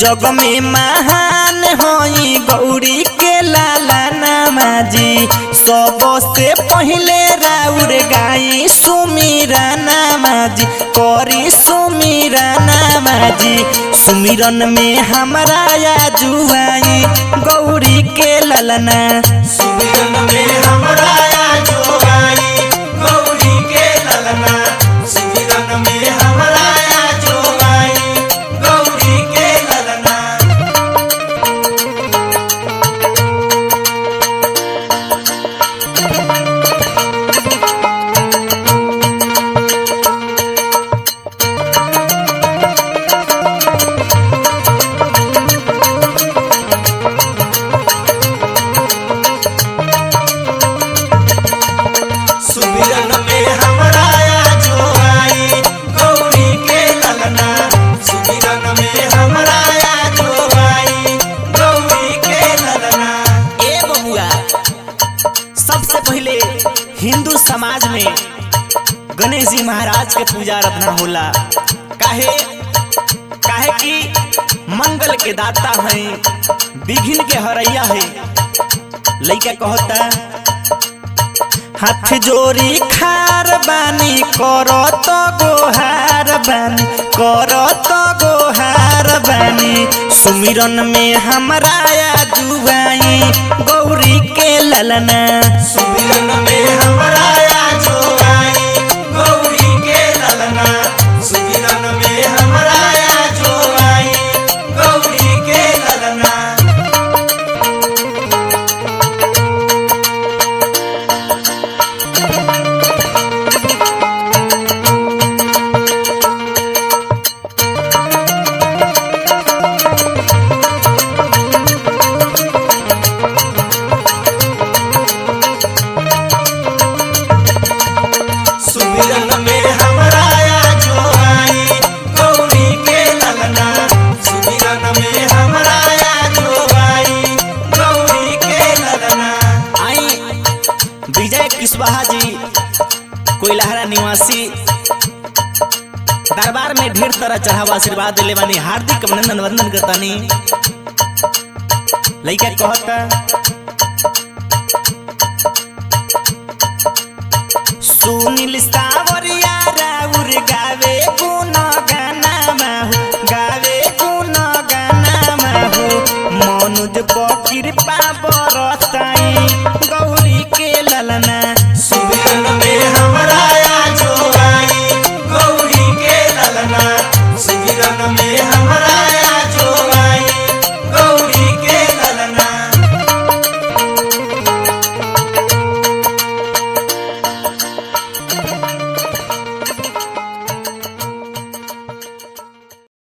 जग में महान होई गौरी के लाला नामाजी। सबसे पहले राउर गाई सुमीरा नामाजी, करी सुमीरा नामाजी। सुमिरन में हमारा आजुआई गौरी के ललना, सुमिरन में हमारा आजुआई गौरी के ललना, सुमिरन में हमारा आजुआई गौरी के ललना। सुमिरन में हमारा आजुआई गौरी के ललना, सुमिरन में हमारा आजुआई गौरी के ललना। ए बबुआ, सबसे पहले हिंदू समाज में गणेश जी महाराज के पूजा आराधना होला। काहे कि मंगल के दाता हैं, विघ्न के हरैया है। लइका कहता हाथ जोड़ी खार बानी, करत गोहार बानी, करत गोहार बानी। सुमिरन में हमारा आजुआई गौरी के ललना, सुमिरन में हमारा आजुआई गौरी के ललना, सुमिरन में हमारा आजुआई गौरी के ललना। सुमिरन में हमारा आजुआई गौरी के ललना, सुमिरन में हमारा आजुआई गौरी के ललना। आई विजय कुशवाहा जी कोइलहरा निवासी दरबार में ढेर तरह चढ़ावा आशीर्वाद दिले बानी। हार्दिक अभिनंदन वंदन करतानी। लइका कहता